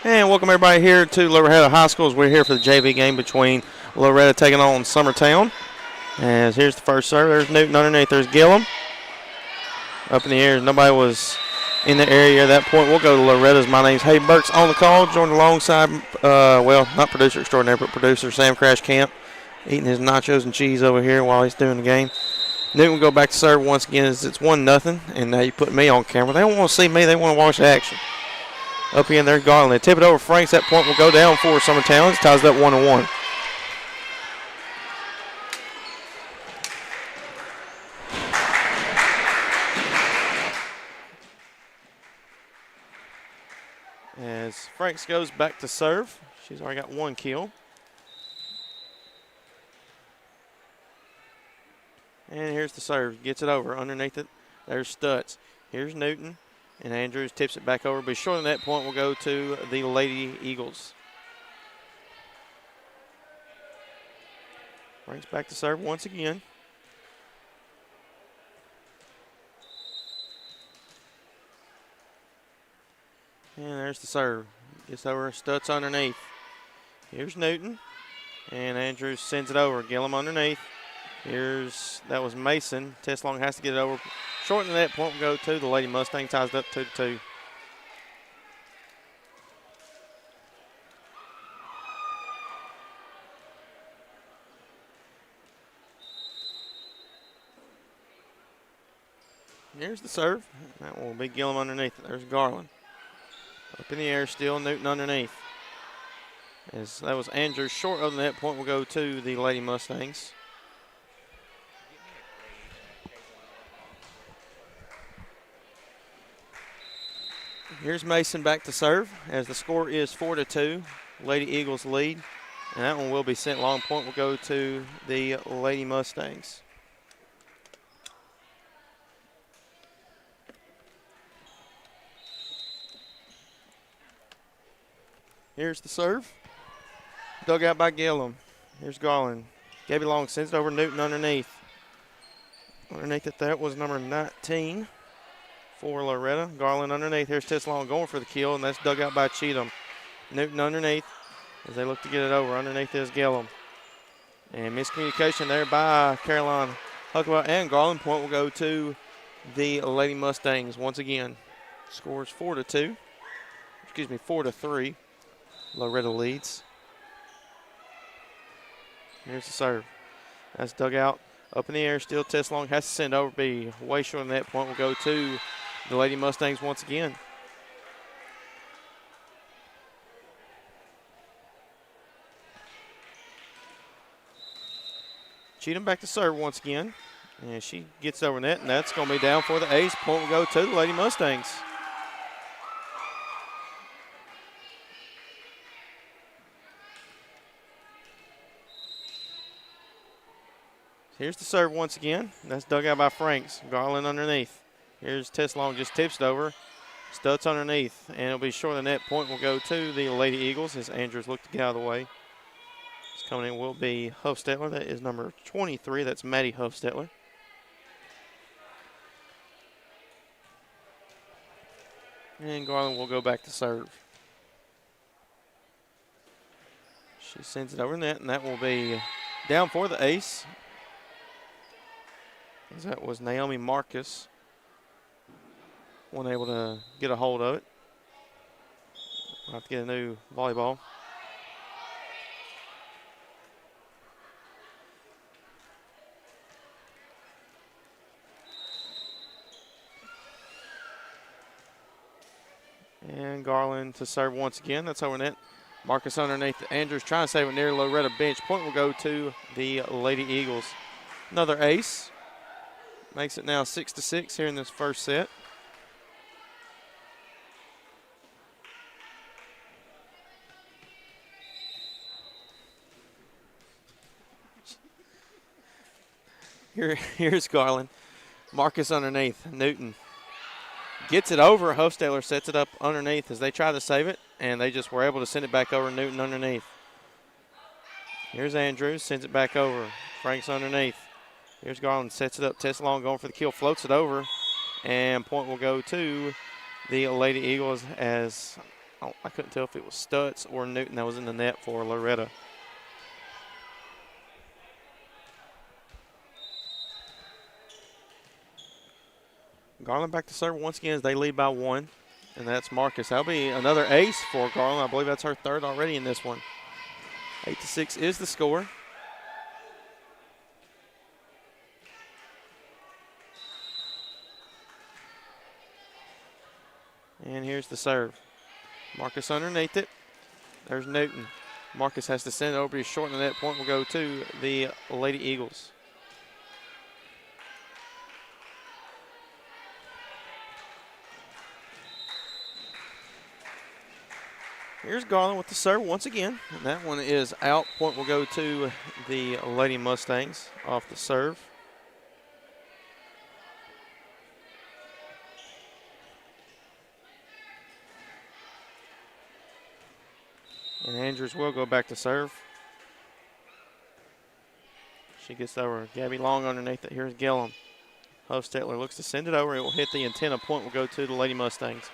And welcome everybody here to Loretto High School as we're here for the JV game between Loretto taking on Summertown. As here's the first serve. There's Newton underneath. There's Gillum. Up in the air. Nobody was in the area at that point. We'll go to Loretto's. My name's Hayden Burks on the call. Joined alongside, not producer extraordinaire, but producer Sam Crash Camp. Eating his nachos and cheese over here while he's doing the game. Newton will go back to serve once again as it's 1-0. And now you put me on camera. They don't want to see me. They want to watch the action. Up in there, Garland. They tip it over. Franks. That point will go down for Summertown. It ties it up 1-1. As Franks goes back to serve. She's already got one kill. And here's the serve. Gets it over. Underneath it, there's Stutz. Here's Newton. And Andrews tips it back over. But short of that point will go to the Lady Eagles. Brings back to serve once again. And there's the serve. Gets over. Stutz underneath. Here's Newton. And Andrews sends it over. Gillum underneath. That was Mason. Teslong has to get it over. Short of that point will go to the Lady Mustang. Ties it up 2-2. Here's the serve. That will be Gillum underneath. There's Garland. Up in the air still, Newton underneath. As that was Andrews. Short of that point will go to the Lady Mustangs. Here's Mason back to serve as the score is 4-2. Lady Eagles lead. And that one will be sent long. Point will go to the Lady Mustangs. Here's the serve. Dug out by Gillum. Here's Garland. Gabby Long sends it over Newton underneath. Underneath it, that was number 19 for Loretto. Garland underneath. Here's Teslong going for the kill, and that's dug out by Cheatham. Newton underneath as they look to get it over. Underneath is Gillum. And miscommunication there by Caroline Huckabee and Garland. Point will go to the Lady Mustangs once again. Scores 4-2. 4-3. Loretto leads. Here's the serve. That's dug out. Up in the air still. Teslong has to send over. Be way short on that point. Will go to the Lady Mustangs once again. Cheatham back to serve once again. And she gets over net, and that's going to be down for the ace. Point will go to the Lady Mustangs. Here's the serve once again. That's dug out by Franks. Garland underneath. Here's Teslong, just tips it over. Stutz underneath. And it'll be short of the net. Point will go to the Lady Eagles as Andrews look to get out of the way. Coming in will be Hofstetler. That is number 23. That's Maddie Hofstetler. And Garland will go back to serve. She sends it over net, and that will be down for the ace. As that was Naomi Marcus. Wasn't able to get a hold of it. We'll have to get a new volleyball. And Garland to serve once again. That's over net. Marcus underneath. Andrews trying to save it near Loretto bench. Point will go to the Lady Eagles. Another ace. Makes it now 6-6 here in this first set. Here's Garland. Marcus underneath. Newton gets it over. Hofstetler sets it up underneath as they try to save it, and they just were able to send it back over. Newton underneath. Here's Andrews, sends it back over. Franks underneath. Here's Garland, sets it up. Teslong going for the kill, floats it over, and point will go to the Lady Eagles as I couldn't tell if it was Stutz or Newton that was in the net for Loretto. Garland back to serve once again as they lead by 1, and that's Marcus. That'll be another ace for Garland. I believe that's her third already in this one. 8-6 is the score. And here's the serve. Marcus underneath it. There's Newton. Marcus has to send it over. He's short, and the net point will go to the Lady Eagles. Here's Garland with the serve once again. And that one is out. Point will go to the Lady Mustangs off the serve. And Andrews will go back to serve. She gets over. Gabby Long underneath it. Here's Gillum. Hofstetler looks to send it over. It will hit the antenna. Point will go to the Lady Mustangs.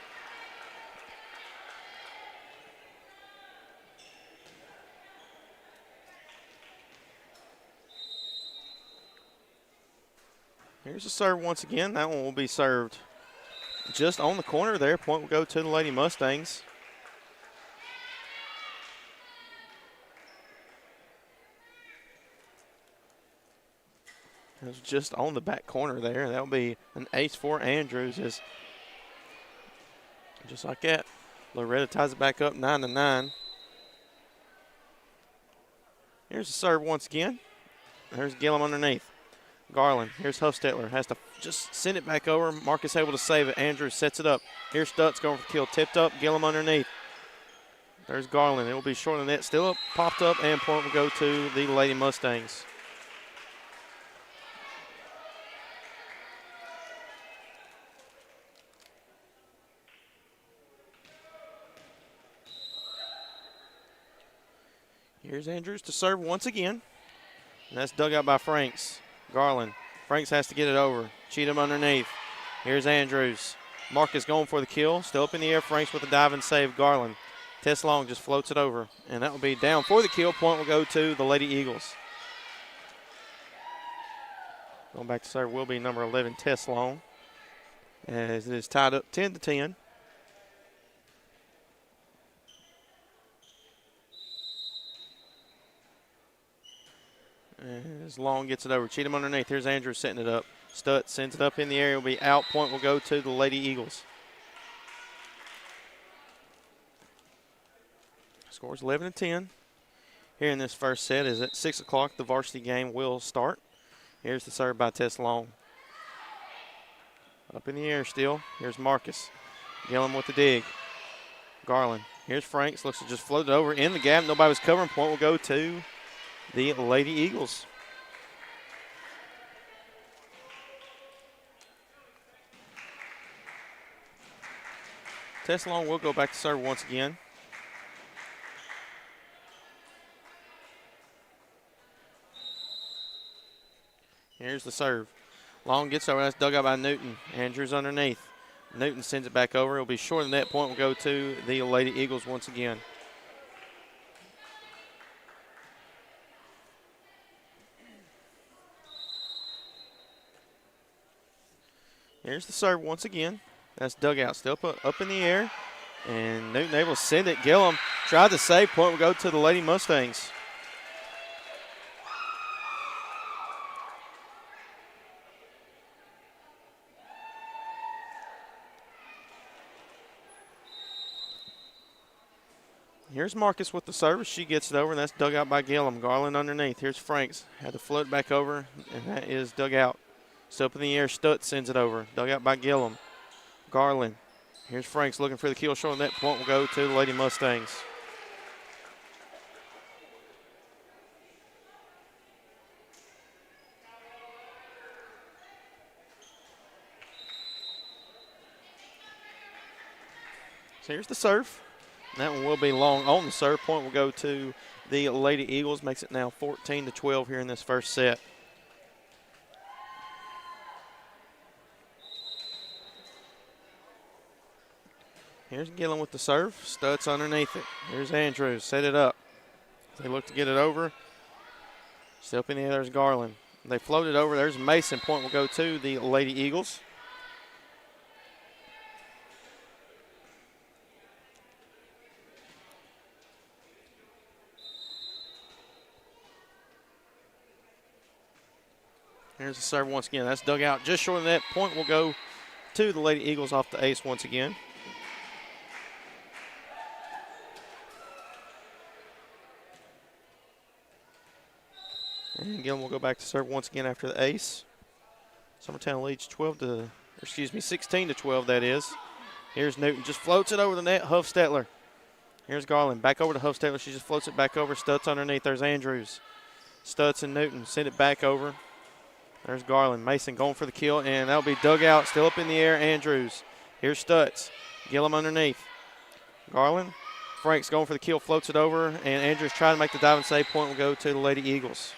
Here's the serve once again. That one will be served just on the corner there. Point will go to the Lady Mustangs. It was just on the back corner there. That'll be an ace for Andrews. As just like that, Loretto ties it back up 9-9. Here's the serve once again. There's Gillum underneath. Garland. Here's Hofstetler. Has to just send it back over. Marcus able to save it. Andrews sets it up. Here's Stutz going for the kill. Tipped up. Gillum underneath. There's Garland. It will be short of the net. Still up. Popped up. And point will go to the Lady Mustangs. Here's Andrews to serve once again. And that's dug out by Franks. Garland. Franks has to get it over. Cheatham underneath. Here's Andrews. Marcus going for the kill. Still up in the air. Franks with a dive and save. Garland. Tess Long just floats it over. And that will be down for the kill. Point will go to the Lady Eagles. Going back to serve will be number 11, Tess Long. As it is tied up 10-10. As Long gets it over. Cheatham underneath. Here's Andrews setting it up. Stutz sends it up in the air. It will be out. Point will go to the Lady Eagles. Scores 11-10. Here in this first set is at 6 o'clock. The varsity game will start. Here's the serve by Tess Long. Up in the air still. Here's Marcus. Gillum with the dig. Garland. Here's Franks. Looks to just float it over in the gap. Nobody was covering. Point will go to the Lady Eagles. Tess Long will go back to serve once again. Here's the serve. Long gets over. That's dug out by Newton. Andrews underneath. Newton sends it back over. It'll be short of the net. Point will go to the Lady Eagles once again. Here's the serve once again. That's dug out. Still up in the air. And Newton able to send it. Gillum tried to save. Point will go to the Lady Mustangs. Here's Marcus with the service. She gets it over, and that's dug out by Gillum. Garland underneath. Here's Franks. Had to float back over, and that is dug out. Still up in the air. Stutz sends it over. Dug out by Gillum. Garland. Here's Franks looking for the kill. Short of that. Point will go to the Lady Mustangs. So here's the serve. That one will be long on the serve. Point will go to the Lady Eagles. Makes it now 14-12 here in this first set. Here's Gillen with the serve. Stutz underneath it. Here's Andrews. Set it up. They look to get it over. Still up in the air. There's Garland. They float it over. There's Mason. Point will go to the Lady Eagles. Here's the serve once again. That's dug out just short of that. Point will go to the Lady Eagles off the ace once again. And Gillen will go back to serve once again after the ace. Summertown leads 16 to 12, that is. Here's Newton. Just floats it over the net. Huffstetler. Here's Garland. Back over to Huffstetler. She just floats it back over. Stutz underneath. There's Andrews. Stutz and Newton send it back over. There's Garland. Mason going for the kill, and that'll be dug out. Still up in the air. Andrews. Here's Stutz. Gillum underneath. Garland. Frank's going for the kill. Floats it over, and Andrews trying to make the dive and save. Point will go to the Lady Eagles.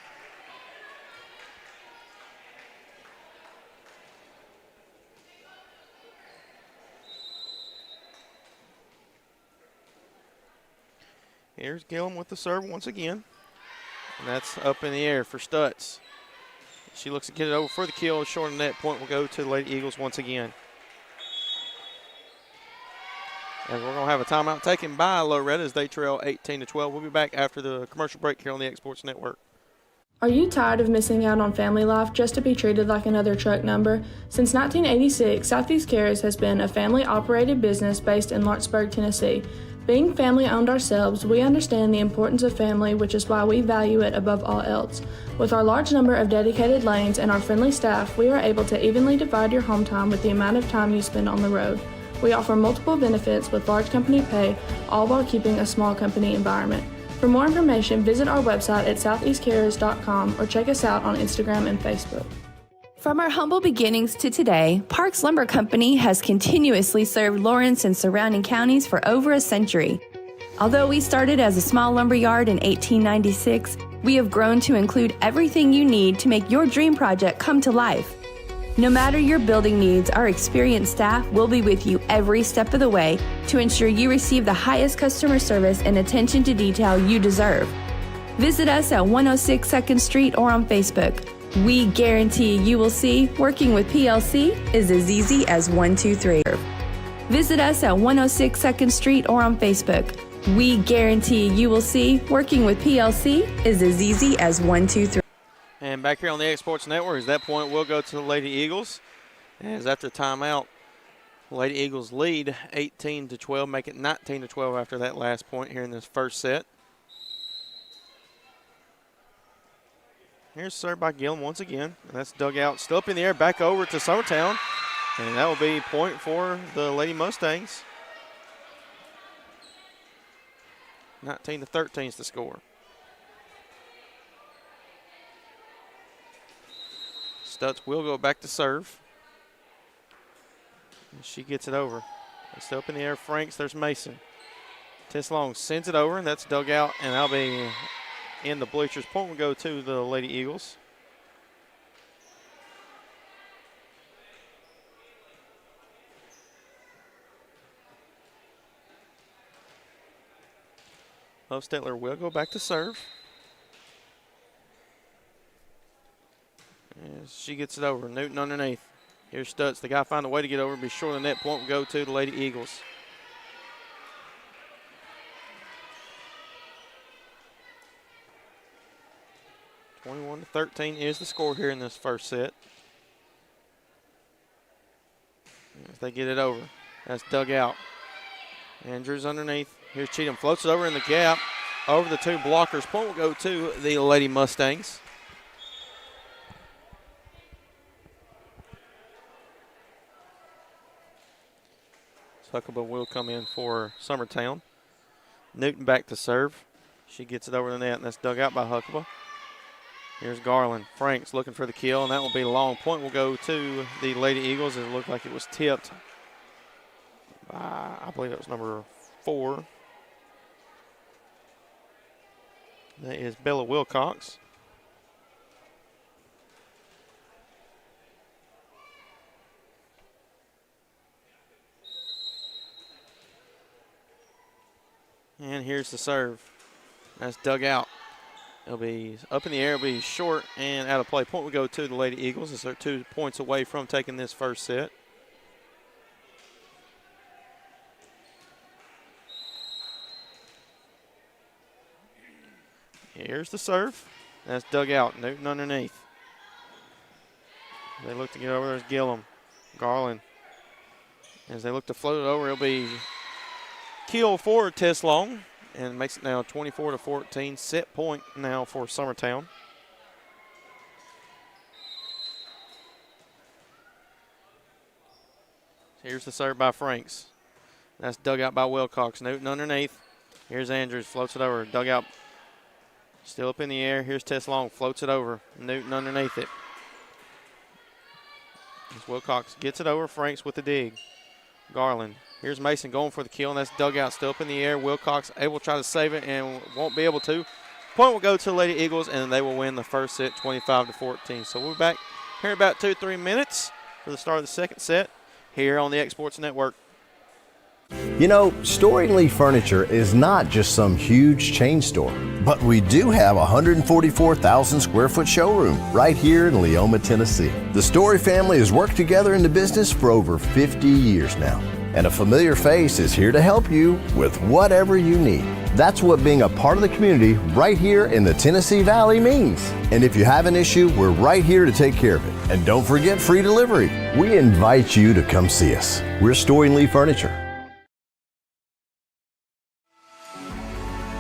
Here's Gillum with the serve once again. And that's up in the air for Stutz. She looks to get it over for the kill. Short of the net. Point will go to the Lady Eagles once again. And we're going to have a timeout taken by Loretto as they trail 18 to 12. We'll be back after the commercial break here on the Exports Network. Are you tired of missing out on family life just to be treated like another truck number? Since 1986, Southeast Cares has been a family-operated business based in Lawrenceburg, Tennessee. Being family-owned ourselves, we understand the importance of family, which is why we value it above all else. With our large number of dedicated lanes and our friendly staff, we are able to evenly divide your home time with the amount of time you spend on the road. We offer multiple benefits with large company pay, all while keeping a small company environment. For more information, visit our website at southeastcarriers.com or check us out on Instagram and Facebook. From our humble beginnings to today, Parks Lumber Company has continuously served Lawrence and surrounding counties for over a century. Although we started as a small lumber yard in 1896, we have grown to include everything you need to make your dream project come to life. No matter your building needs, our experienced staff will be with you every step of the way to ensure you receive the highest customer service and attention to detail you deserve. Visit us at 106 2nd Street or on Facebook. We guarantee you will see working with PLC is as easy as 1, 2, 3. Visit us at 106 2nd Street or on Facebook. We guarantee you will see working with PLC is as easy as 1, 2, 3. And back here on the Exports Network, at that point will go to the Lady Eagles. As after timeout, Lady Eagles lead 18 to 12, make it 19 to 12 after that last point here in this first set. Here's served by Gillum once again. And that's dug out, still up in the air, back over to Summertown. And that will be a point for the Lady Mustangs. 19 to 13 is the score. Stutz will go back to serve. And she gets it over. It's still up in the air. Franks, there's Mason. Tess Long sends it over, and that's dug out, and that'll be in the bleachers. Point will go to the Lady Eagles. Huffstetler will go back to serve. As she gets it over. Newton underneath. Here's Stutz. The guy find a way to get over. Be short of the net. Point will go to the Lady Eagles. (21 to 13) is the score here in this first set. If they get it over, that's dug out. Andrews underneath. Here's Cheatham. Floats it over in the gap. Over the two blockers. Point will go to the Lady Mustangs. Huckabee will come in for Summertown. Newton back to serve. She gets it over the net, and that's dug out by Huckabee. Here's Garland. Franks looking for the kill, and that will be long. Point will go to the Lady Eagles. It looked like it was tipped by, I believe it was number 4. That is Bella Wilcox. And here's the serve. That's dug out. It'll be up in the air. It'll be short and out of play. Point will go to the Lady Eagles as they're 2 points away from taking this first set. Here's the serve. That's dug out. Newton underneath. They look to get over. There's Gillum. Garland. As they look to float it over, it'll be kill for Teslong. And makes it now 24-14. Set point now for Summertown. Here's the serve by Franks. That's dug out by Wilcox. Newton underneath. Here's Andrews. Floats it over. Dug out. Still up in the air. Here's Teslong. Floats it over. Newton underneath it. As Wilcox gets it over. Franks with the dig. Garland. Here's Mason going for the kill, and that's dug out. Still up in the air. Wilcox able to try to save it and won't be able to. Point will go to the Lady Eagles, and they will win the first set 25-14. So we'll be back here in about 2-3 minutes for the start of the second set here on the Exports Network. You know, Storing Lee Furniture is not just some huge chain store, but we do have a 144,000 square foot showroom right here in Leoma, Tennessee. The Story family has worked together in the business for over 50 years now, and a familiar face is here to help you with whatever you need. That's what being a part of the community right here in the Tennessee Valley means. And if you have an issue, we're right here to take care of it. And don't forget free delivery. We invite you to come see us. We're Storing Lee Furniture.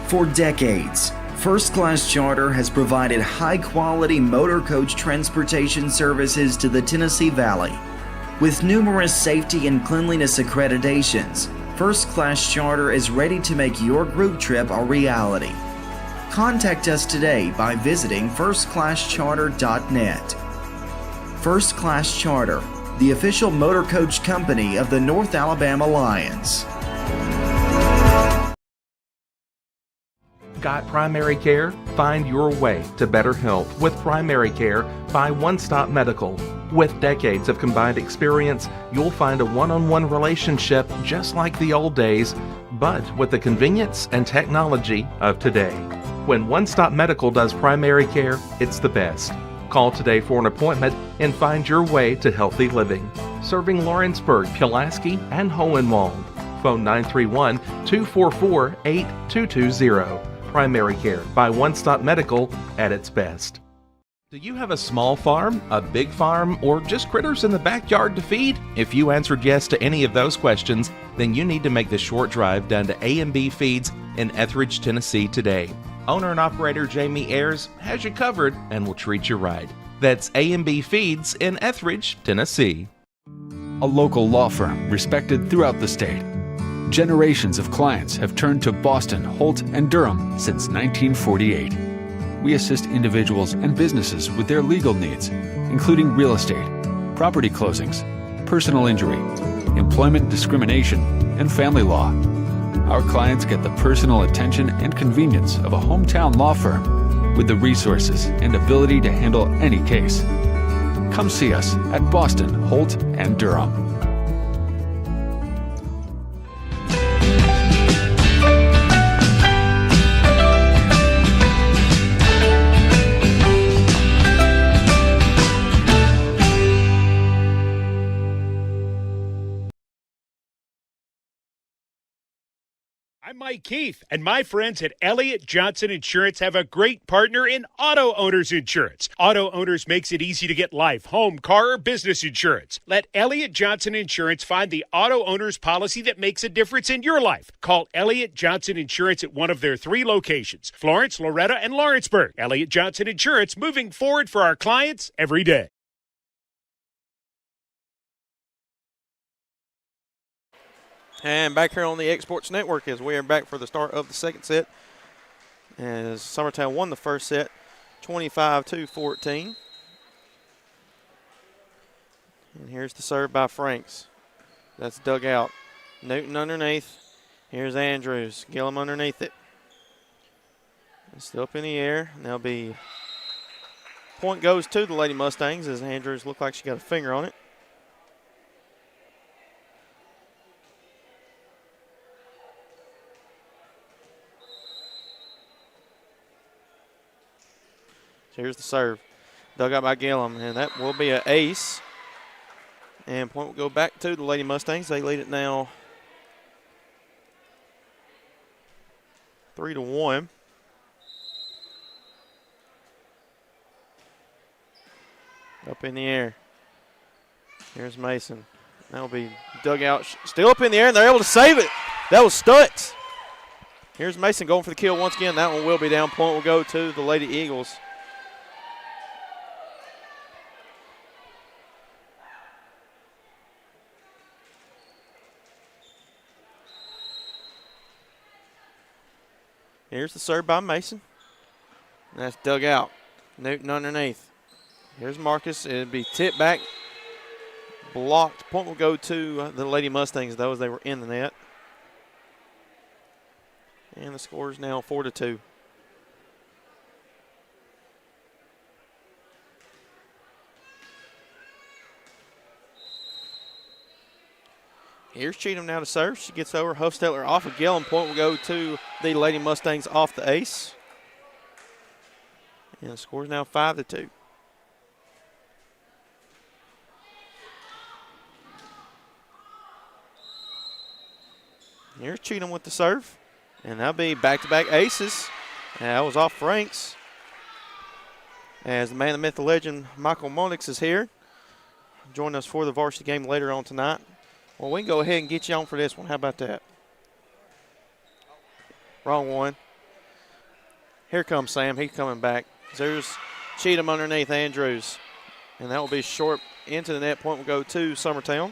For decades, First Class Charter has provided high-quality motor coach transportation services to the Tennessee Valley. With numerous safety and cleanliness accreditations, First Class Charter is ready to make your group trip a reality. Contact us today by visiting firstclasscharter.net. First Class Charter, the official motor coach company of the North Alabama Lions. Got primary care? Find your way to better health with primary care by One Stop Medical. With decades of combined experience, you'll find a one-on-one relationship just like the old days, but with the convenience and technology of today. When One Stop Medical does primary care, it's the best. Call today for an appointment and find your way to healthy living. Serving Lawrenceburg, Pulaski, and Hohenwald. Phone 931-244-8220. Primary care by One Stop Medical at its best. Do you have a small farm, a big farm, or just critters in the backyard to feed? If you answered yes to any of those questions, then you need to make the short drive down to A&B Feeds in Etheridge, Tennessee today. Owner and operator Jamie Ayers has you covered and will treat you right. That's A&B Feeds in Etheridge, Tennessee. A local law firm respected throughout the state. Generations of clients have turned to Boston, Holt, and Durham since 1948. We assist individuals and businesses with their legal needs, including real estate, property closings, personal injury, employment discrimination, and family law. Our clients get the personal attention and convenience of a hometown law firm with the resources and ability to handle any case. Come see us at Boston, Holt, and Durham. I'm Mike Keith, and my friends at Elliott Johnson Insurance have a great partner in Auto Owners Insurance. Auto Owners makes it easy to get life, home, car, or business insurance. Let Elliott Johnson Insurance find the Auto Owners policy that makes a difference in your life. Call Elliott Johnson Insurance at one of their 3 locations, Florence, Loretto, and Lawrenceburg. Elliott Johnson Insurance, moving forward for our clients every day. And back here on the Exports Network as we are back for the start of the second set. As Summertown won the first set 25-14. And here's the serve by Franks. That's dug out. Newton underneath. Here's Andrews. Gillum underneath it. It's still up in the air. And there'll be point goes to the Lady Mustangs as Andrews looked like she got a finger on it. Here's the serve. Dug out by Gillum, and that will be an ace. And point will go back to the Lady Mustangs. They lead it now 3-1. Up in the air. Here's Mason. That'll be dug out. Still up in the air, and they're able to save it. That was Stutz. Here's Mason going for the kill once again. That one will be down. Point will go to the Lady Eagles. Here's the serve by Mason. And that's dug out. Newton underneath. Here's Marcus. It'll be tipped back. Blocked. Point will go to the Lady Mustangs, though, as they were in the net. And the score is now 4-2. Here's Cheatham now to serve. She gets over. Huffstetler off of Gillum. Point will go to the Lady Mustangs off the ace. And the score is now 5-2. Here's Cheatham with the serve. And that'll be back-to-back aces. And that was off Franks. As the man, the myth, the legend, Michael Monix is here. Join us for the varsity game later on tonight. Well, we can go ahead and get you on for this one. How about that? Wrong one. Here comes Sam. He's coming back. There's Cheatham underneath Andrews. And that will be short into the net. Point will go to Summertown.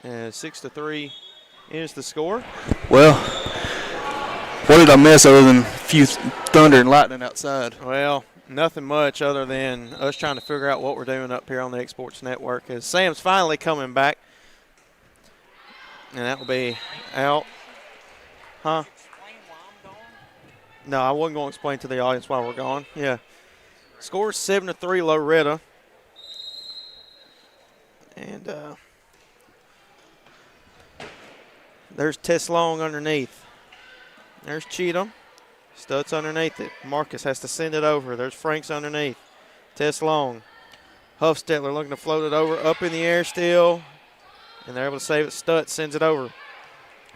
And 6-3 is the score. Well, what did I miss other than a few thunder and lightning outside? Well, nothing much other than us trying to figure out what we're doing up here on the Exports Network. As Sam's finally coming back. And that will be out. Huh? No, I wasn't going to explain to the audience why we're gone. Yeah. Score 7-3 Loretto. And there's Tess Long underneath. There's Cheatham. Stutz underneath it. Marcus has to send it over. There's Franks underneath. Tess Long. Huffstetler looking to float it over. Up in the air still. And they're able to save it. Stutz sends it over.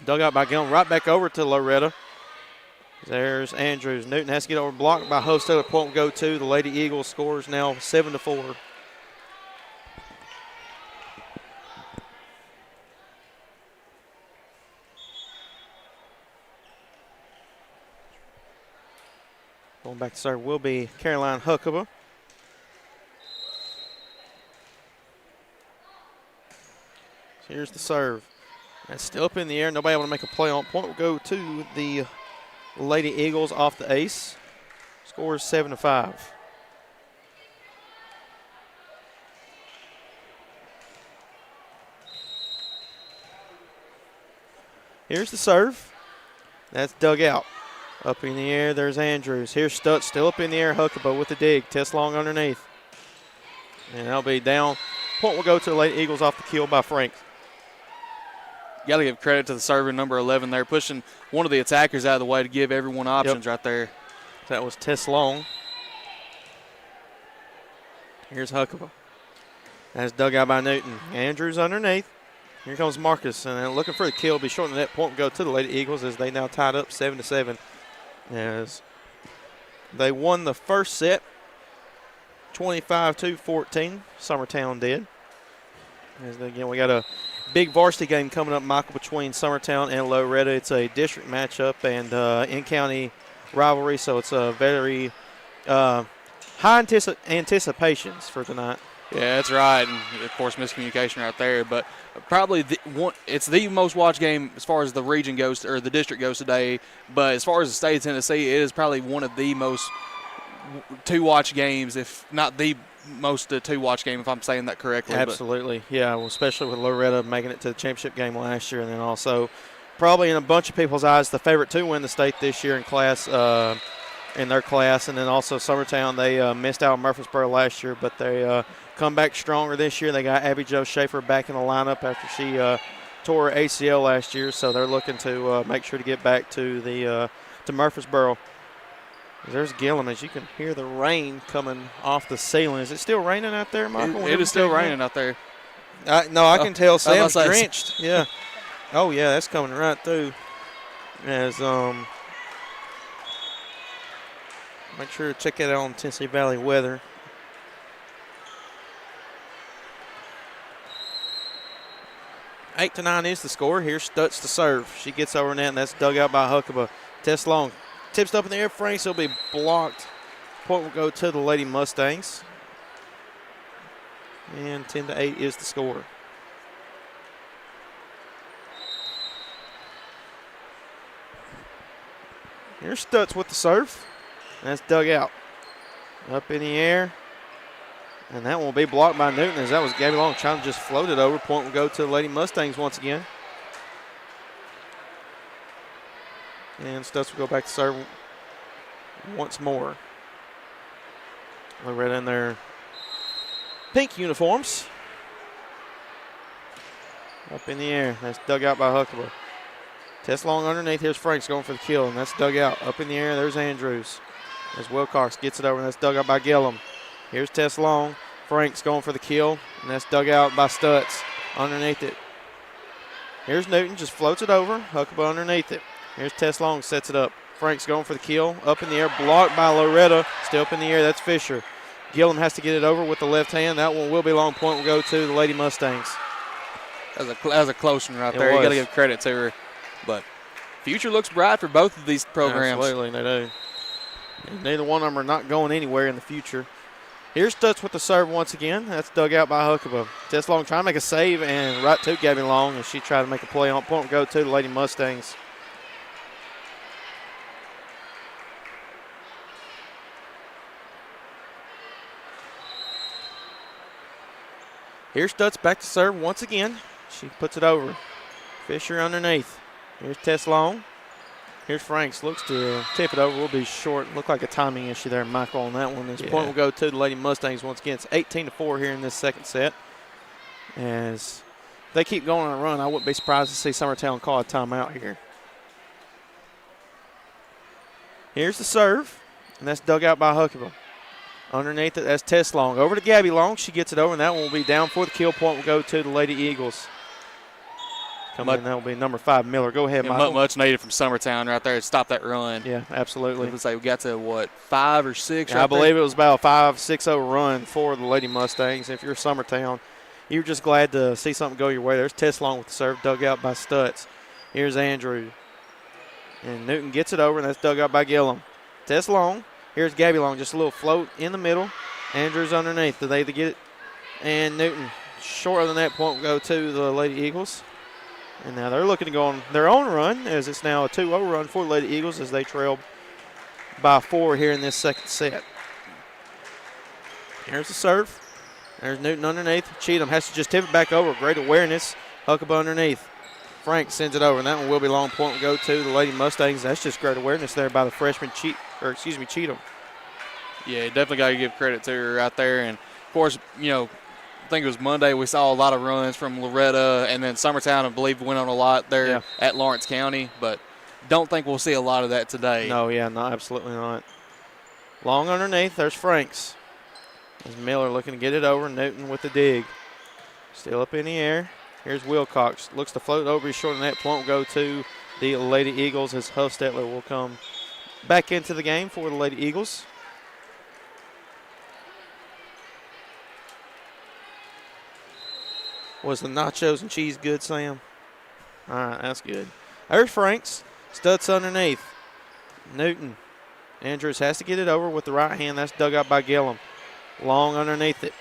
Dug out by Gillum. Right back over to Loretto. There's Andrews. Newton has to get over. Blocked by Huffstetler. Point will go to the Lady Eagles. Scores now 7-4. Going back to serve will be Caroline Huckaba. So here's the serve. That's still up in the air. Nobody able to make a play on. Point will go to the Lady Eagles off the ace. Score is 7-5. Here's the serve. That's dug out. Up in the air, there's Andrews. Here's Stutz, still up in the air. Huckaba with the dig. Tess Long underneath. And that'll be down. Point will go to the Lady Eagles off the kill by Franks. Got to give credit to the server, number 11 there, pushing one of the attackers out of the way to give everyone options right there. That was Tess Long. Here's Huckaba. That's dug out by Newton. Andrews underneath. Here comes Marcus, and looking for the kill. Be short on that. Point will go to the Lady Eagles as they now tied up 7-7. As they won the first set 25-14. Summertown did. As again, we got a big varsity game coming up, Michael, between Summertown and Loretto. It's a district matchup and in-county rivalry, so it's a very high anticipations for tonight. Yeah, that's right, and of course miscommunication right there. But probably it's the most watched game as far as the region goes or the district goes today. But as far as the state of Tennessee, it is probably one of the most to-watch games, if not the most to-watch game, if I'm saying that correctly. Absolutely, yeah. Well, especially with Loretto making it to the championship game last year, and then also probably in a bunch of people's eyes the favorite to win the state this year in class. In their class, and then also Summertown, they missed out on Murfreesboro last year, but they come back stronger this year. They got Abby Jo Schaefer back in the lineup after she tore her ACL last year, so they're looking to make sure to get back to the to Murfreesboro. There's Gillum, as you can hear the rain coming off the ceiling. Is it still raining out there, Michael? It is still raining out there. No, I can tell Sam's say- drenched. Yeah. Oh, yeah, that's coming right through. As make sure to check that out on Tennessee Valley weather. Eight to 9 is the score. Here's Stutz to serve. She gets over net, and that's dug out by Huckabee. Tess Long tips up in the air. Franks will be blocked. Point will go to the Lady Mustangs. And 10 to 8 is the score. Here's Stutz with the serve. That's dug out. Up in the air. And that will be blocked by Newton, as that was Gabby Long trying to just float it over. Point will go to the Lady Mustangs once again. And Stutz will go back to serve once more. Loretto in their pink uniforms. Up in the air. That's dug out by Huckabee. Tess Long underneath. Here's Franks going for the kill, and that's dug out. Up in the air, there's Andrews. As Wilcox gets it over, and that's dug out by Gillum. Here's Tess Long. Franks going for the kill, and that's dug out by Stutz. Underneath it. Here's Newton, just floats it over. Huckabee underneath it. Here's Tess Long, sets it up. Franks going for the kill. Up in the air, blocked by Loretto. Still up in the air, that's Fisher. Gillum has to get it over with the left hand. That one will be long. Point will go to the Lady Mustangs. That was a close one right there. You got to give credit to her. But future looks bright for both of these programs. Absolutely, they do. And neither one of them are not going anywhere in the future. Here's Stutz with the serve once again. That's dug out by Huckabee. Tess Long trying to make a save, and right to Gabby Long, and she tried to make a play on. Point will go to the Lady Mustangs. Here's Stutz back to serve once again. She puts it over. Fisher underneath. Here's Tess Long. Here's Franks. Looks to tip it over. Will be short. Looked like a timing issue there, Michael, on that one. This point will go to the Lady Mustangs once again. It's 18-4 here in this second set. As they keep going on a run, I wouldn't be surprised to see Summertown call a timeout here. Here's the serve, and that's dug out by Huckabee. Underneath it, that's Tess Long. Over to Gabby Long. She gets it over, and that one will be down for the kill. Point will go to the Lady Eagles. Coming in, that will be number 5, Miller. Go ahead, Michael. Much needed from Summertown right there to stop that run. Yeah, absolutely. Let's say we got to, what, 5 or 6? I believe it was about a 5-6-0 run for the Lady Mustangs. If you're Summertown, you're just glad to see something go your way. There's Tess Long with the serve, dug out by Stutz. Here's Andrew. And Newton gets it over, and that's dug out by Gillum. Tess Long. Here's Gabby Long, just a little float in the middle. Andrews underneath. Do they get it? And Newton, shorter than that, point will go to the Lady Eagles. And now they're looking to go on their own run, as it's now a 2-0 run for the Lady Eagles as they trail by 4 here in this second set. Here's the serve. There's Newton underneath. Cheatham has to just tip it back over. Great awareness. Huckabee underneath. Frank sends it over, and that one will be long. Point will go to the Lady Mustangs. That's just great awareness there by the freshman Cheatham. Yeah, definitely got to give credit to her out there. And, of course, I think it was Monday, we saw a lot of runs from Loretto, and then Summertown, I believe, went on a lot there at Lawrence County, but don't think we'll see a lot of that today. No, absolutely not. Long underneath, there's Franks. There's Miller looking to get it over. Newton with the dig. Still up in the air. Here's Wilcox. Looks to float over. He's short on that. Point will go to the Lady Eagles as Huffstetler will come back into the game for the Lady Eagles. Was the nachos and cheese good, Sam? All right, that's good. There's Franks. Stutz underneath. Newton. Andrews has to get it over with the right hand. That's dug out by Gillum. Long underneath it.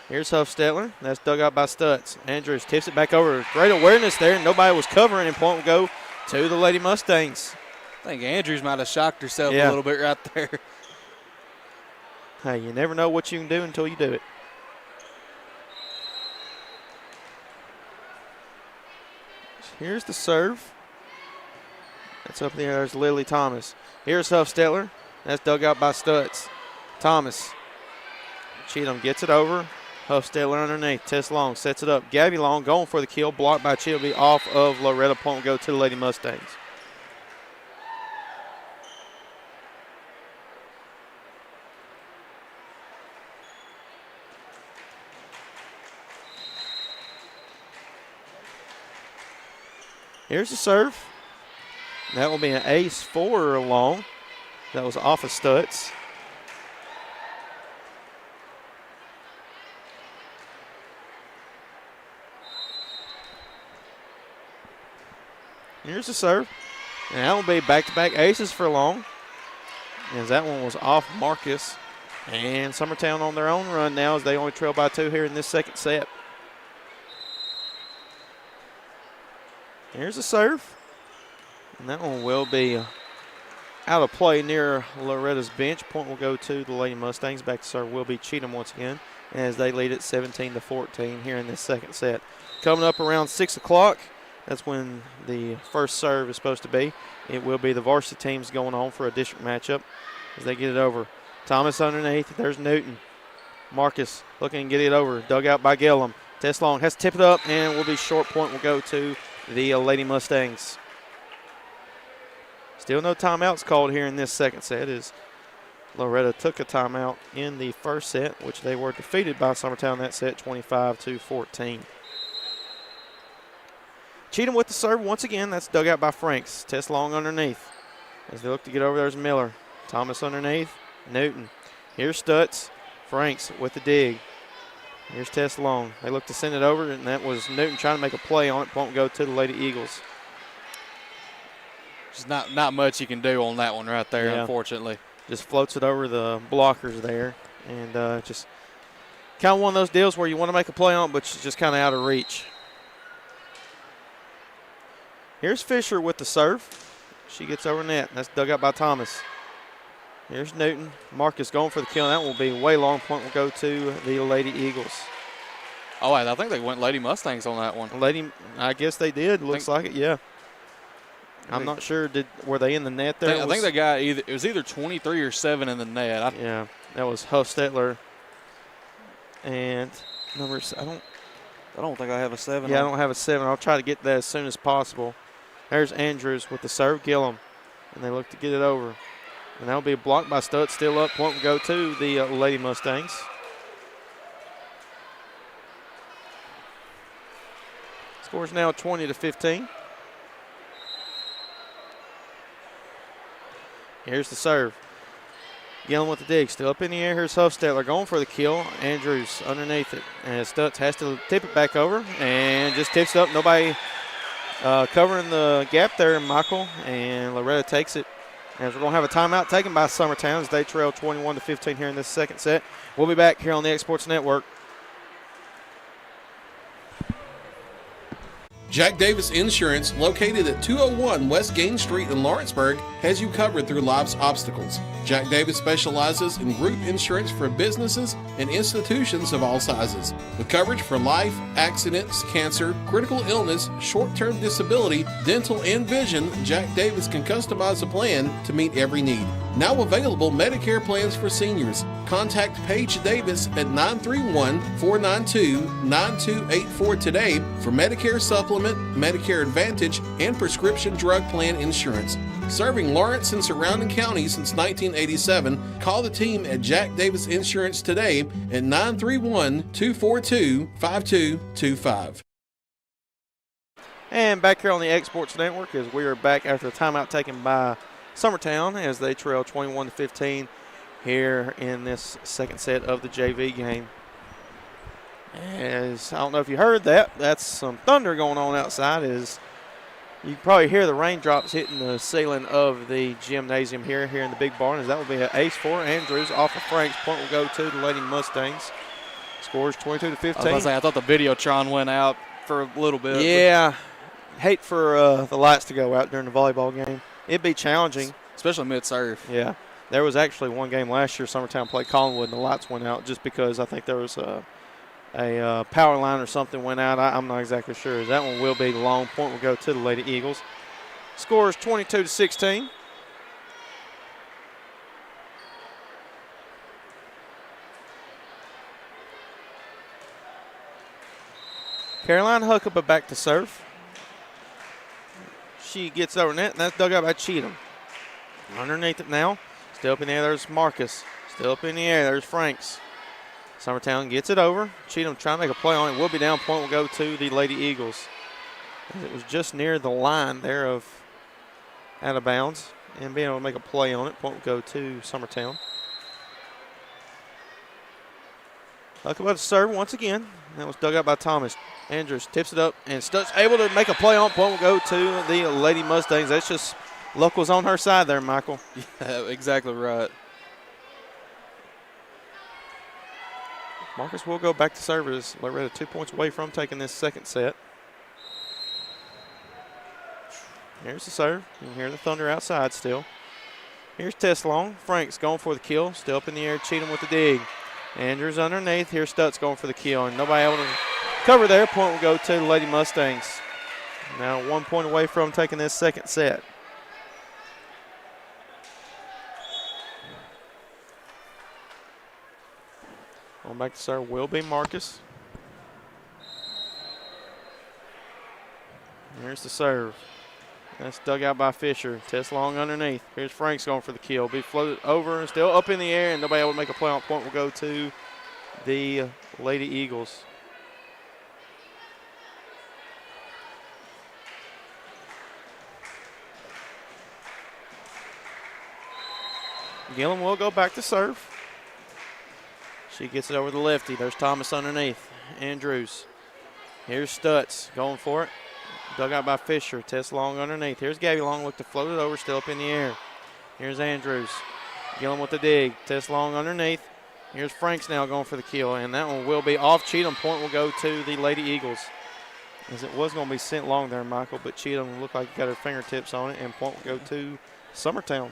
Here's Huffstetler. That's dug out by Stutz. Andrews tips it back over. Great awareness there. Nobody was covering, and point will go to the Lady Mustangs. I think Andrews might have shocked herself a little bit right there. Hey, you never know what you can do until you do it. Here's the serve. That's up there. There's Lily Thomas. Here's Huffstetler. That's dug out by Stutz. Thomas. Cheatham gets it over. Huffstetler underneath. Tess Long sets it up. Gabby Long going for the kill. Blocked by Cheatham. Be off of Loretto. Point will go to the Lady Mustangs. Here's the serve. That will be an ace for Long. That was off of Stutz. Here's the serve. And that will be back-to-back aces for Long, as that one was off Marcus. And Summertown on their own run now as they only trail by 2 here in this second set. Here's the serve. And that one will be out of play near Loretta's bench. Point will go to the Lady Mustangs. Back to serve will be Cheatham once again as they lead it 17-14 here in this second set. Coming up around 6 o'clock, that's when the first serve is supposed to be. It will be the varsity teams going on for a district matchup as they get it over. Thomas underneath. There's Newton. Marcus looking to get it over. Dug out by Gillum. Tess Long has to tip it up, and will be short. Point will go to the Lady Mustangs. Still no timeouts called here in this second set as Loretto took a timeout in the first set, which they were defeated by Summertown that set 25-14. Cheatham with the serve once again. That's dug out by Franks. Tess Long underneath. As they look to get over, there's Miller. Thomas underneath. Newton. Here's Stutz. Franks with the dig. Here's Tess Long. They look to send it over, and that was Newton trying to make a play on it. Point will go to the Lady Eagles. Just not much you can do on that one right there, unfortunately. Just floats it over the blockers there. And just kind of one of those deals where you want to make a play on it, but it's just kind of out of reach. Here's Fisher with the serve. She gets over net. That's dug out by Thomas. Here's Newton. Marcus going for the kill. That will be way long. Point will go to the Lady Eagles. Oh, I think they went Lady Mustangs on that one. I guess they did. Looks like it, yeah. I'm not sure. Were they in the net there? I think they got it was either 23 or 7 in the net. Yeah, that was Huffstetler. And I don't think I have a 7. Yeah, I don't have a 7. I'll try to get that as soon as possible. There's Andrews with the serve. Gillum. And they look to get it over. And that'll be blocked by Stutz. Still up. Point will go to the Lady Mustangs. Score's now 20-15. Here's the serve. Gillum with the dig. Still up in the air. Here's Huffstetler going for the kill. Andrews underneath it. And Stutz has to tip it back over. And just tips it up. Nobody covering the gap there, Michael. And Loretto takes it. As we're going to have a timeout taken by Summertown as they trail 21-15 here in this second set. We'll be back here on the Exports Network. Jack Davis Insurance, located at 201 West Gain Street in Lawrenceburg, has you covered through life's obstacles. Jack Davis specializes in group insurance for businesses and institutions of all sizes. With coverage for life, accidents, cancer, critical illness, short-term disability, dental, and vision, Jack Davis can customize a plan to meet every need. Now available Medicare plans for seniors. Contact Paige Davis at 931-492-9284 today for Medicare Supplement, Medicare Advantage, and prescription drug plan insurance. Serving Lawrence and surrounding counties since 1987, call the team at Jack Davis Insurance today at 931-242-5225. And back here on the Exports Network as we are back after the timeout taken by Summertown as they trail 21-15 here in this second set of the JV game. As I don't know if you heard that, that's some thunder going on outside. As you can probably hear the raindrops hitting the ceiling of the gymnasium here in the big barn. As that will be an ace for Andrews off of Franks. Point will go to the Lady Mustangs. Scores 22-15. I thought the Videotron went out for a little bit. Yeah, hate for the lights to go out during the volleyball game. It'd be challenging, especially mid-serve. Yeah, there was actually one game last year. Summertown played Collinwood, and the lights went out just because I think there was a power line or something went out. I'm not exactly sure. That one will be long. Point will go to the Lady Eagles. Score is 22-16. Caroline Huckabee back to serve. She gets over net, and that's dug out by Cheatham. Underneath it now. Still up in the air, there's Marcus. Still up in the air, there's Franks. Summertown gets it over. Cheatham trying to make a play on it. Will be down. Point will go to the Lady Eagles. It was just near the line there of out of bounds, and being able to make a play on it. Point will go to Summertown. Huckabee to serve once again. That was dug out by Thomas. Andrews tips it up, and Stutz able to make a play on. Point will go to the Lady Mustangs. That's just luck was on her side there, Michael. Yeah, exactly right. Marcus will go back to service. Loretto 2 points away from taking this second set. Here's the serve. You can hear the thunder outside still. Here's Teslong. Franks going for the kill. Still up in the air. Cheatham with the dig. Andrews underneath. Here's Stutz going for the kill. And nobody able to cover there. Point will go to the Lady Mustangs. Now 1 point away from taking this second set. Going back to serve will be Marcus. Here's the serve. That's dug out by Fisher. Teslong underneath. Here's Franks going for the kill. Be floated over, still up in the air, and nobody able to make a play on. Point will go to the Lady Eagles. Gillum will go back to serve. She gets it over the lefty. There's Thomas underneath. Andrews. Here's Stutz going for it. Dug out by Fisher. Tess Long underneath. Here's Gabby Long. Look to float it over. Still up in the air. Here's Andrews. Gillum with the dig. Tess Long underneath. Here's Franks now going for the kill. And that one will be off Cheatham. Point will go to the Lady Eagles. As it was going to be sent long there, Michael. But Cheatham looked like he got her fingertips on it. And point will go to Summertown.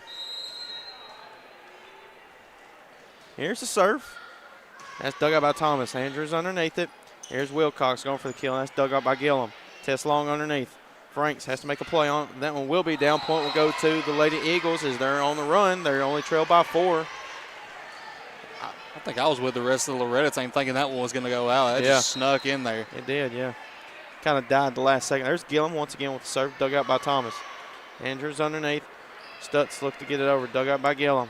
Here's the serve. That's dug out by Thomas. Andrews underneath it. Here's Wilcox going for the kill. That's dug out by Gillum. Tess Long underneath. Franks has to make a play on it. That one will be down. Point will go to the Lady Eagles as they're on the run. They're only trailed by 4. I think I was with the rest of the Loretto team thinking that one was going to go out. That just snuck in there. It did, yeah. Kind of died the last second. There's Gillum once again with the serve. Dug out by Thomas. Andrews underneath. Stutz looked to get it over. Dug out by Gillum.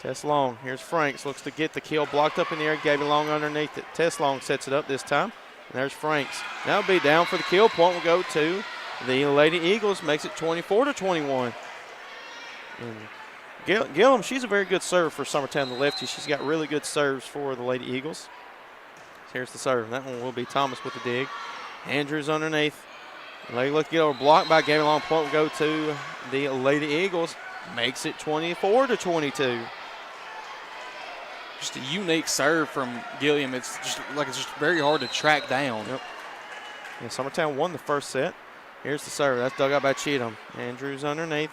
Tess Long. Here's Franks. Looks to get the kill. Blocked up in the air. Gabby Long underneath it. Tess Long sets it up this time. And there's Franks. That'll be down for the kill. Point will go to the Lady Eagles. Makes it 24-21. And Gillum, she's a very good server for Summertown, the lefty. She's got really good serves for the Lady Eagles. So here's the serve. That one will be Thomas with the dig. Andrews underneath. Lady look to get over. Blocked by Gabby Long. Point will go to the Lady Eagles. Makes it 24-22. Just a unique serve from Gilliam. It's just very hard to track down. Yep. Yeah, Summertown won the first set. Here's the serve. That's dug out by Cheatham. Andrews underneath.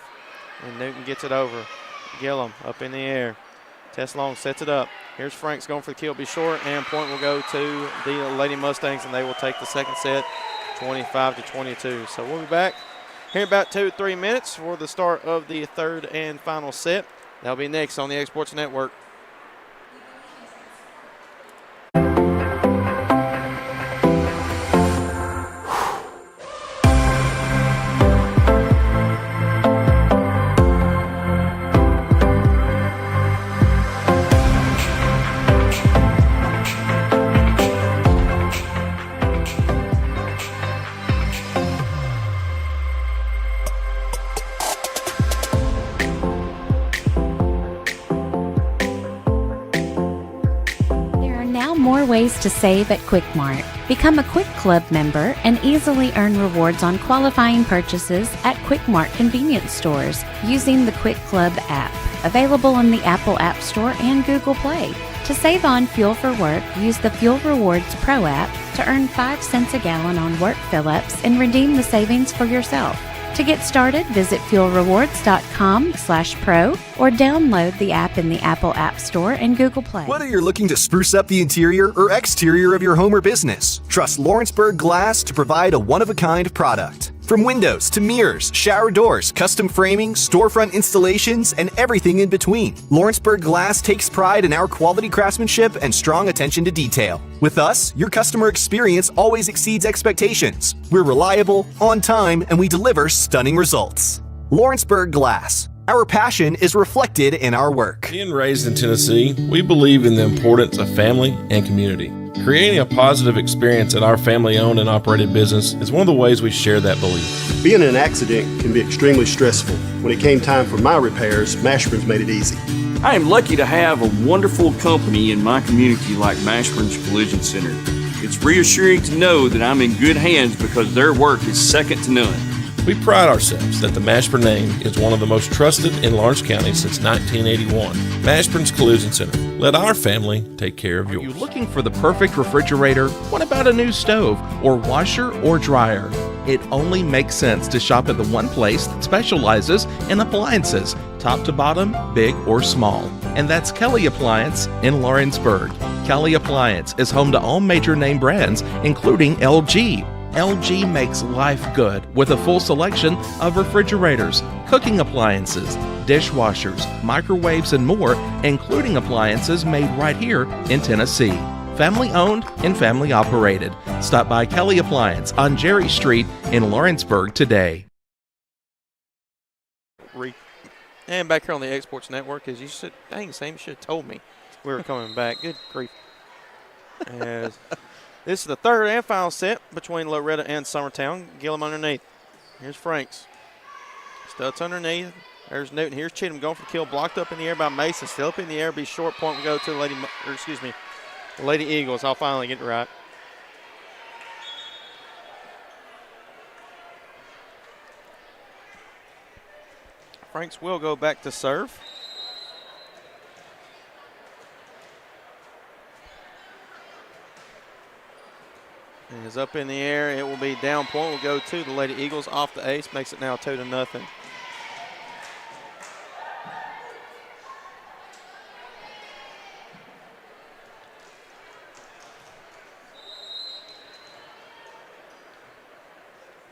And Newton gets it over. Gillum up in the air. Tess Long sets it up. Here's Franks going for the kill. Be short. And point will go to the Lady Mustangs. And they will take the second set 25-22. So we'll be back here in about 2-3 minutes for the start of the third and final set. That'll be next on the Exports Network. More ways to save at Quick Mart. Become a Quick Club member and easily earn rewards on qualifying purchases at Quick Mart convenience stores using the Quick Club app, available in the Apple App Store and Google Play. To save on fuel for work, use the Fuel Rewards Pro app to earn 5 cents a gallon on work fill-ups and redeem the savings for yourself. To get started, visit fuelrewards.com/pro or download the app in the Apple App Store and Google Play. Whether you're looking to spruce up the interior or exterior of your home or business, trust Lawrenceburg Glass to provide a one-of-a-kind product. From windows to mirrors, shower doors, custom framing, storefront installations, and everything in between, Lawrenceburg Glass takes pride in our quality craftsmanship and strong attention to detail. With us, your customer experience always exceeds expectations. We're reliable, on time, and we deliver stunning results. Lawrenceburg Glass. Our passion is reflected in our work. Being raised in Tennessee, we believe in the importance of family and community. Creating a positive experience at our family-owned and operated business is one of the ways we share that belief. Being in an accident can be extremely stressful. When it came time for my repairs, Mashburn's made it easy. I am lucky to have a wonderful company in my community like Mashburn's Collision Center. It's reassuring to know that I'm in good hands because their work is second to none. We pride ourselves that the Mashburn name is one of the most trusted in Lawrence County since 1981. Mashburn's Collision Center. Let our family take care of yours. Are you looking for the perfect refrigerator? What about a new stove or washer or dryer? It only makes sense to shop at the one place that specializes in appliances, top to bottom, big or small. And that's Kelly Appliance in Lawrenceburg. Kelly Appliance is home to all major name brands, including LG. LG makes life good with a full selection of refrigerators, cooking appliances, dishwashers, microwaves, and more, including appliances made right here in Tennessee. Family owned and family operated. Stop by Kelly Appliance on Jerry Street in Lawrenceburg today. And back here on the Exports Network, as you should, dang, Sam, you should have told me we were coming back. Good grief. As this is the third and final set between Loretto and Summertown. Gillum underneath. Here's Franks. Stutz underneath. There's Newton. Here's Cheatham going for the kill. Blocked up in the air by Mason. Still up in the air. Be short point. Will go to the Lady Eagles. I'll finally get it right. Franks will go back to serve. And is up in the air. It will be down point. Will go to the Lady Eagles off the ace. Makes it now 2-0.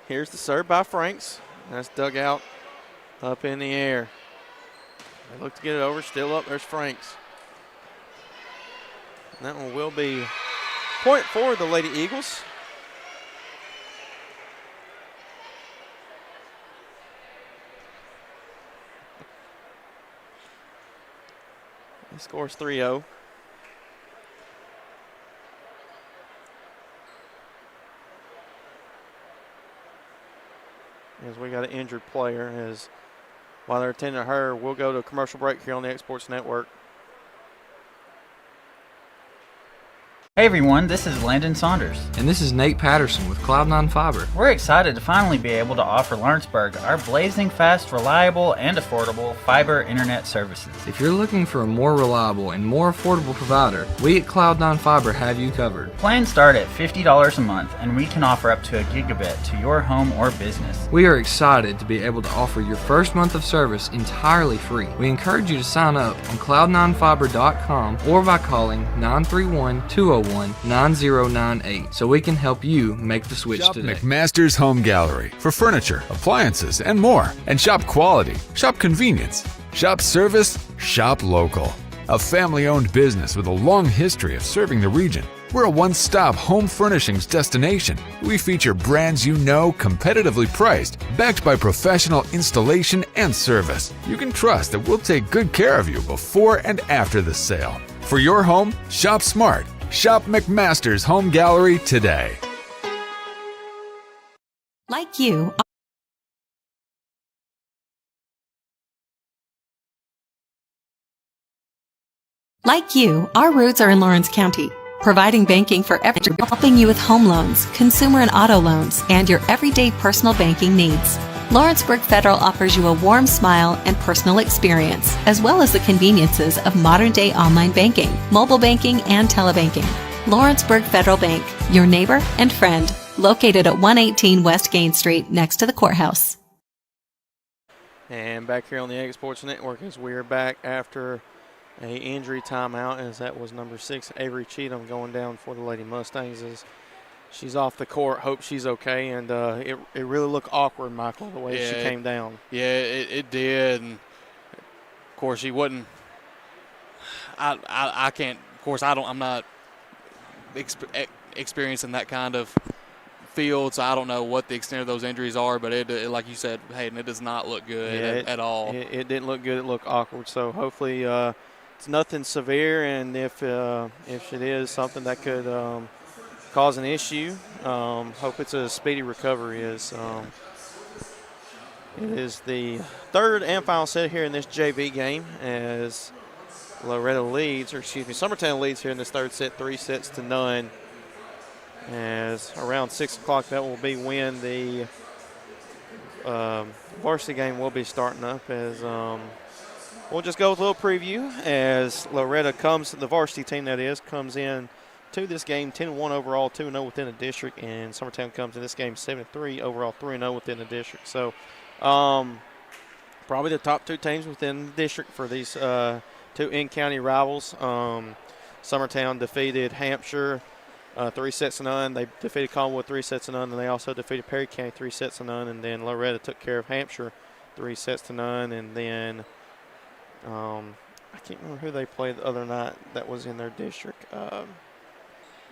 Here's the serve by Franks. That's dug out up in the air. They look to get it over. Still up. There's Franks. And that one will be point for the Lady Eagles. He scores 3-0. As we got an injured player, as while they're attending to her, we'll go to a commercial break here on the Exports Network. Hey everyone, this is Landon Saunders. And this is Nate Patterson with Cloud9 Fiber. We're excited to finally be able to offer Lawrenceburg our blazing fast, reliable, and affordable fiber internet services. If you're looking for a more reliable and more affordable provider, we at Cloud9 Fiber have you covered. Plans start at $50 a month, and we can offer up to a gigabit to your home or business. We are excited to be able to offer your first month of service entirely free. We encourage you to sign up on cloud9fiber.com or by calling 931-201-9098 so we can help you make the switch Shop today. McMaster's Home Gallery for furniture, appliances, and more. And shop quality, shop convenience, shop service, shop local. A family-owned business with a long history of serving the region. We're a one-stop home furnishings destination. We feature brands you know, competitively priced, backed by professional installation and service. You can trust that we'll take good care of you before and after the sale. For your home, shop smart. Shop McMaster's Home Gallery today. Like you. Like you, our roots are in Lawrence County, providing banking for everyone, helping you with home loans, consumer and auto loans, and your everyday personal banking needs. Lawrenceburg Federal offers you a warm smile and personal experience, as well as the conveniences of modern-day online banking, mobile banking, and telebanking. Lawrenceburg Federal Bank, your neighbor and friend, located at 118 West Gain Street, next to the courthouse. And back here on the Exports Network as we are back after a injury timeout, as that was number 6, Avery Cheatham, going down for the Lady Mustangs as she's off the court. Hope she's okay, and it really looked awkward, Michael, the way she came down. Yeah, it did, and of course she wasn't. I can't. Of course, I'm not experiencing that kind of field, so I don't know what the extent of those injuries are. But it like you said, Hayden, it does not look good at all. It didn't look good. It looked awkward. So hopefully it's nothing severe, and if it is something that could cause an issue, hope it's a speedy recovery. It is the third and final set here in this JV game as Loretto leads, or excuse me, Summertown leads here in this third set, 3-0. As around 6 o'clock, that will be when the varsity game will be starting up. As we'll just go with a little preview as Loretto the varsity team that is, comes in to this game 10-1 overall, 2-0 within the district, and Summertown comes in this game 7-3 overall, 3-0 within the district. So probably the top two teams within the district for these two in-county rivals. Summertown defeated Hampshire 3-0. They defeated Collinwood 3-0, and they also defeated Perry County 3-0. And then Loretto took care of Hampshire 3-0. And then I can't remember who they played the other night that was in their district.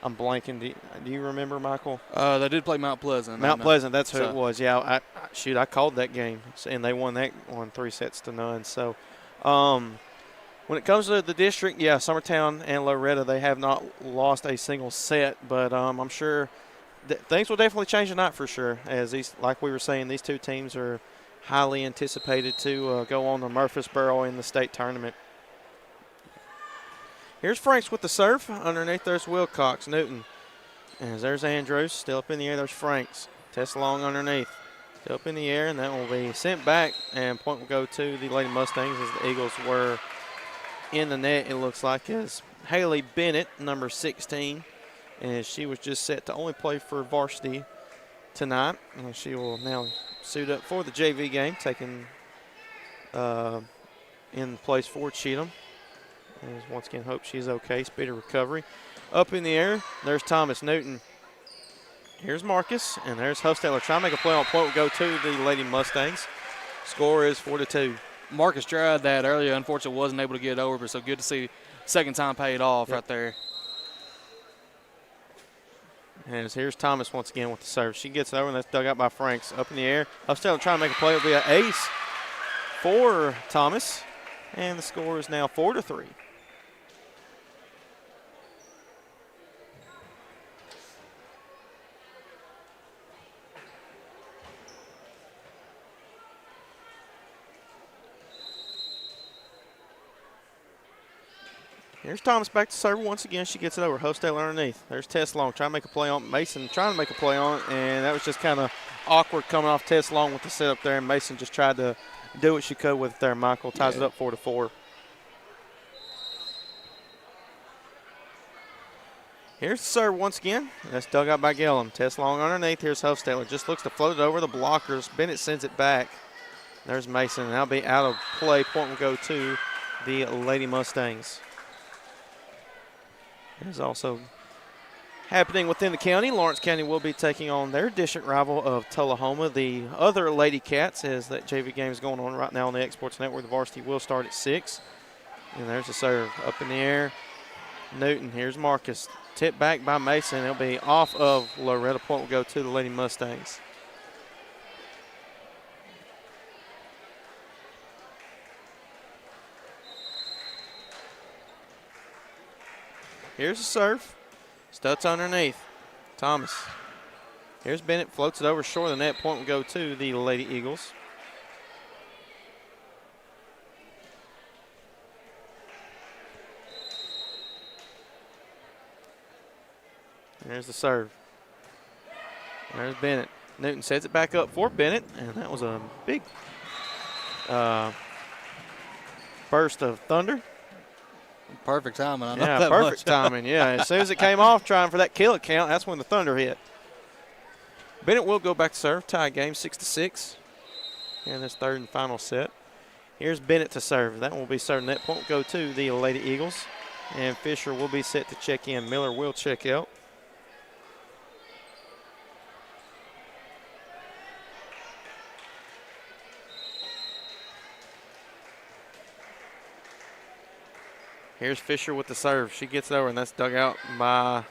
I'm blanking. Do you remember, Michael? They did play Mount Pleasant. Mount Pleasant, that's who it was. Yeah, I called that game, and they won that one 3-0. So when it comes to the district, yeah, Summertown and Loretto, they have not lost a single set, but I'm sure things will definitely change tonight for sure, as like we were saying, these two teams are highly anticipated to go on to Murfreesboro in the state tournament. Here's Franks with the serve. Underneath there's Wilcox. Newton. As there's Andrews. Still up in the air. There's Franks. Test long underneath. Still up in the air, and that will be sent back. And point will go to the Lady Mustangs as the Eagles were in the net, it looks like, as Haley Bennett, number 16. And she was just set to only play for varsity tonight. And she will now suit up for the JV game, taking in place for Cheatham. And once again, hope she's okay. Speedy recovery. Up in the air, there's Thomas Newton. Here's Marcus, and there's Hofstadler. Trying to make a play on point will go to the Lady Mustangs. Score is 4-2. Marcus tried that earlier. Unfortunately, wasn't able to get it over, but so good to see second time paid off right there. And here's Thomas once again with the serve. She gets it over, and that's dug out by Franks. Up in the air. Hofstadler trying to make a play. It'll be an ace for Thomas. And the score is now 4-3. Here's Thomas back to serve once again. She gets it over. Hofstadler underneath. There's Tess Long trying to make a play on Mason, trying to make a play on it, and that was just kind of awkward coming off Tess Long with the setup there, and Mason just tried to do what she could with it there. Michael ties it up 4-4. Here's the serve once again. That's dug out by Gillum. Tess Long underneath. Here's Hofstadler. Just looks to float it over the blockers. Bennett sends it back. There's Mason. And that'll be out of play. Point will go to the Lady Mustangs. There's also happening within the county. Lawrence County will be taking on their district rival of Tullahoma, the other Lady Cats, as that JV game is going on right now on the Exports Network. The varsity will start at 6. And there's the serve up in the air. Newton. Here's Marcus. Tip back by Mason. It'll be off of Loretto. Point will go to the Lady Mustangs. Here's the serve. Stutz underneath. Thomas. Here's Bennett. Floats it over short of the net. Point will go to the Lady Eagles. There's the serve. There's Bennett. Newton sets it back up for Bennett, and that was a big burst of thunder. Perfect timing. I know yeah, that perfect much. timing. Yeah, as soon as it came off, trying for that kill count, that's when the thunder hit. Bennett will go back to serve. Tie game 6-6 in this third and final set. Here's Bennett to serve. That will be served. Net point will go to the Lady Eagles, and Fisher will be set to check in. Miller will check out. Here's Fisher with the serve. She gets it over, and that's dug out by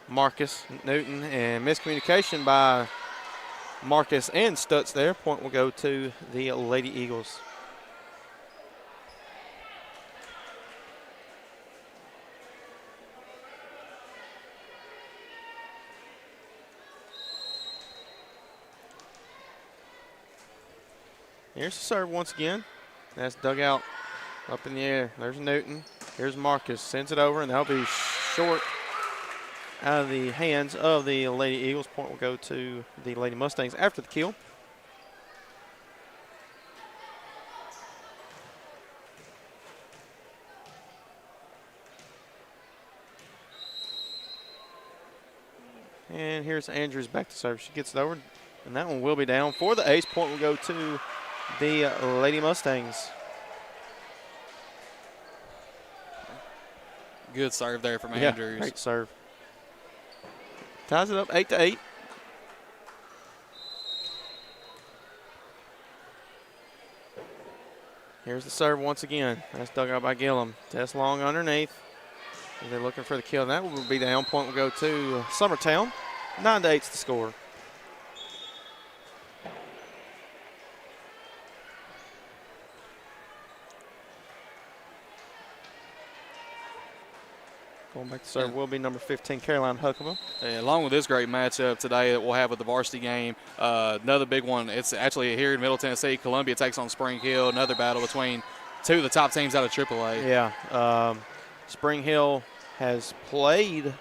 Marcus Newton. And miscommunication by Marcus and Stutz there. Point will go to the Lady Eagles. Here's the serve once again. That's dug out up in the air. There's Newton. Here's Marcus. Sends it over, and that'll be short out of the hands of the Lady Eagles. Point will go to the Lady Mustangs after the kill. And here's Andrews back to serve. She gets it over, and that one will be down for the ace. Point will go to the Lady Mustangs. Good serve there from Andrews. Great serve. Ties it up 8-8. Here's the serve once again. That's dug out by Gillum. Test long underneath. They're looking for the kill. That will be down. Point will go to Summertown. 9-8's the score. Going back to serve will be number 15, Caroline Huckable. Yeah, along with this great matchup today that we'll have with the varsity game, another big one. It's actually here in Middle Tennessee. Columbia takes on Spring Hill. Another battle between two of the top teams out of AAA. Yeah. Spring Hill has played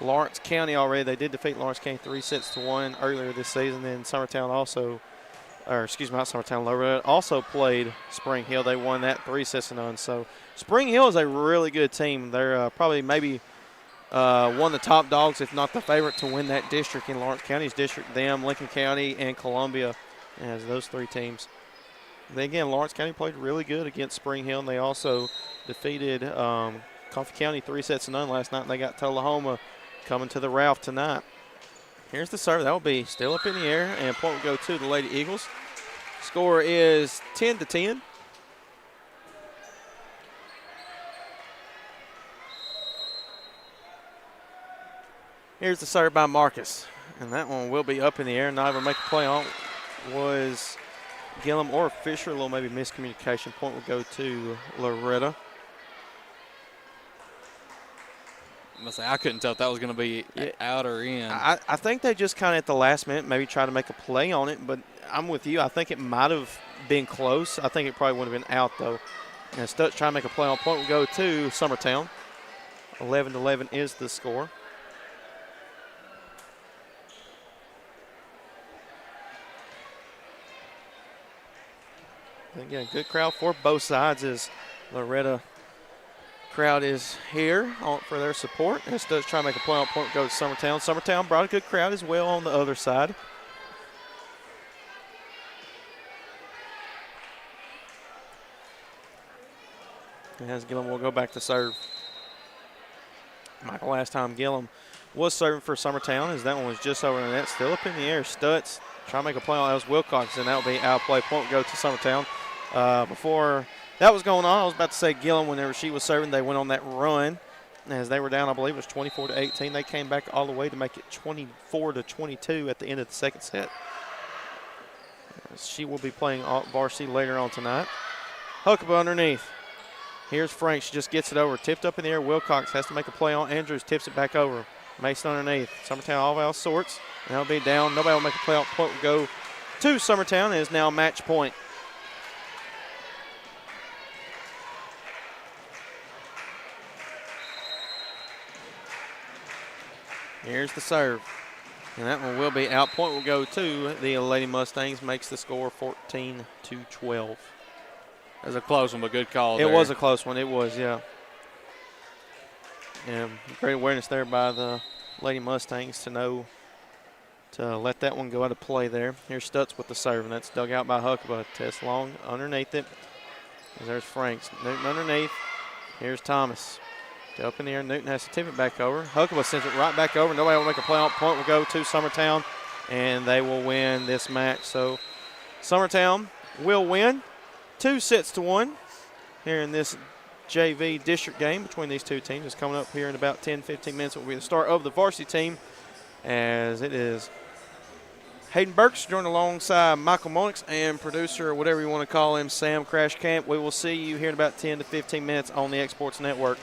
Lawrence County already. They did defeat Lawrence County 3-1 earlier this season. Then Summertown also, or excuse me, not Summertown, Loretto also played Spring Hill. They won that 3-0. So Spring Hill is a really good team. They're probably maybe one of the top dogs, if not the favorite, to win that district in Lawrence County's district. Them, Lincoln County, and Columbia as those three teams. Then again, Lawrence County played really good against Spring Hill, and they also defeated Coffee County 3-0 last night. And they got Tullahoma coming to the Ralph tonight. Here's the serve. That will be still up in the air, and point will go to the Lady Eagles. Score is 10-10. Here's the serve by Marcus, and that one will be up in the air. Not able to make a play on was Gillum or Fisher. A little maybe miscommunication. Point will go to Loretto. I couldn't tell if that was going to be out or in. I think they just kind of at the last minute maybe try to make a play on it, but I'm with you. I think it might have been close. I think it probably would have been out, though. And Stutz trying to make a play on. Point will go to Summertown. 11-11 is the score. Again, good crowd for both sides as Loretto crowd is here for their support. And Stutz trying to make a play on. Point goes to Summertown. Summertown brought a good crowd as well on the other side. And as Gillum will go back to serve. Michael, last time Gillum was serving for Summertown as that one was just over the net. Still up in the air. Stutz trying to make a play on. That was Wilcox, and that will be out of play. Point will go to Summertown. Before that was going on, I was about to say Gillum, whenever she was serving, they went on that run. As they were down, I believe it was 24-18. They came back all the way to make it 24-22 at the end of the second set. She will be playing varsity later on tonight. Huckabee underneath. Here's Frank. She just gets it over. Tipped up in the air. Wilcox has to make a play on. Andrews tips it back over. Mason underneath. Summertown all out sorts. And that'll be down. Nobody will make a play on. Point will go to Summertown. It is now match point. Here's the serve. And that one will be out. Point will go to the Lady Mustangs. Makes the score 14-12. It was a close one, but good call there. It was a close one. It was, yeah. And great awareness there by the Lady Mustangs to know to let that one go out of play there. Here's Stutz with the serve, and that's dug out by Huckabee. Test long underneath it. And there's Franks. Newton underneath. Here's Thomas. Up in the air, Newton has to tip it back over. Huckabee sends it right back over. Nobody will make a play on. Point will go to Summertown, and they will win this match. So Summertown will win 2-1 here in this JV district game between these two teams. It's coming up here in about 10-15 minutes. It will be the start of the varsity team, as it is Hayden Burks joined alongside Michael Monix and producer, or whatever you want to call him, Sam Crash Camp. We will see you here in about 10 to 15 minutes on the Exports Network.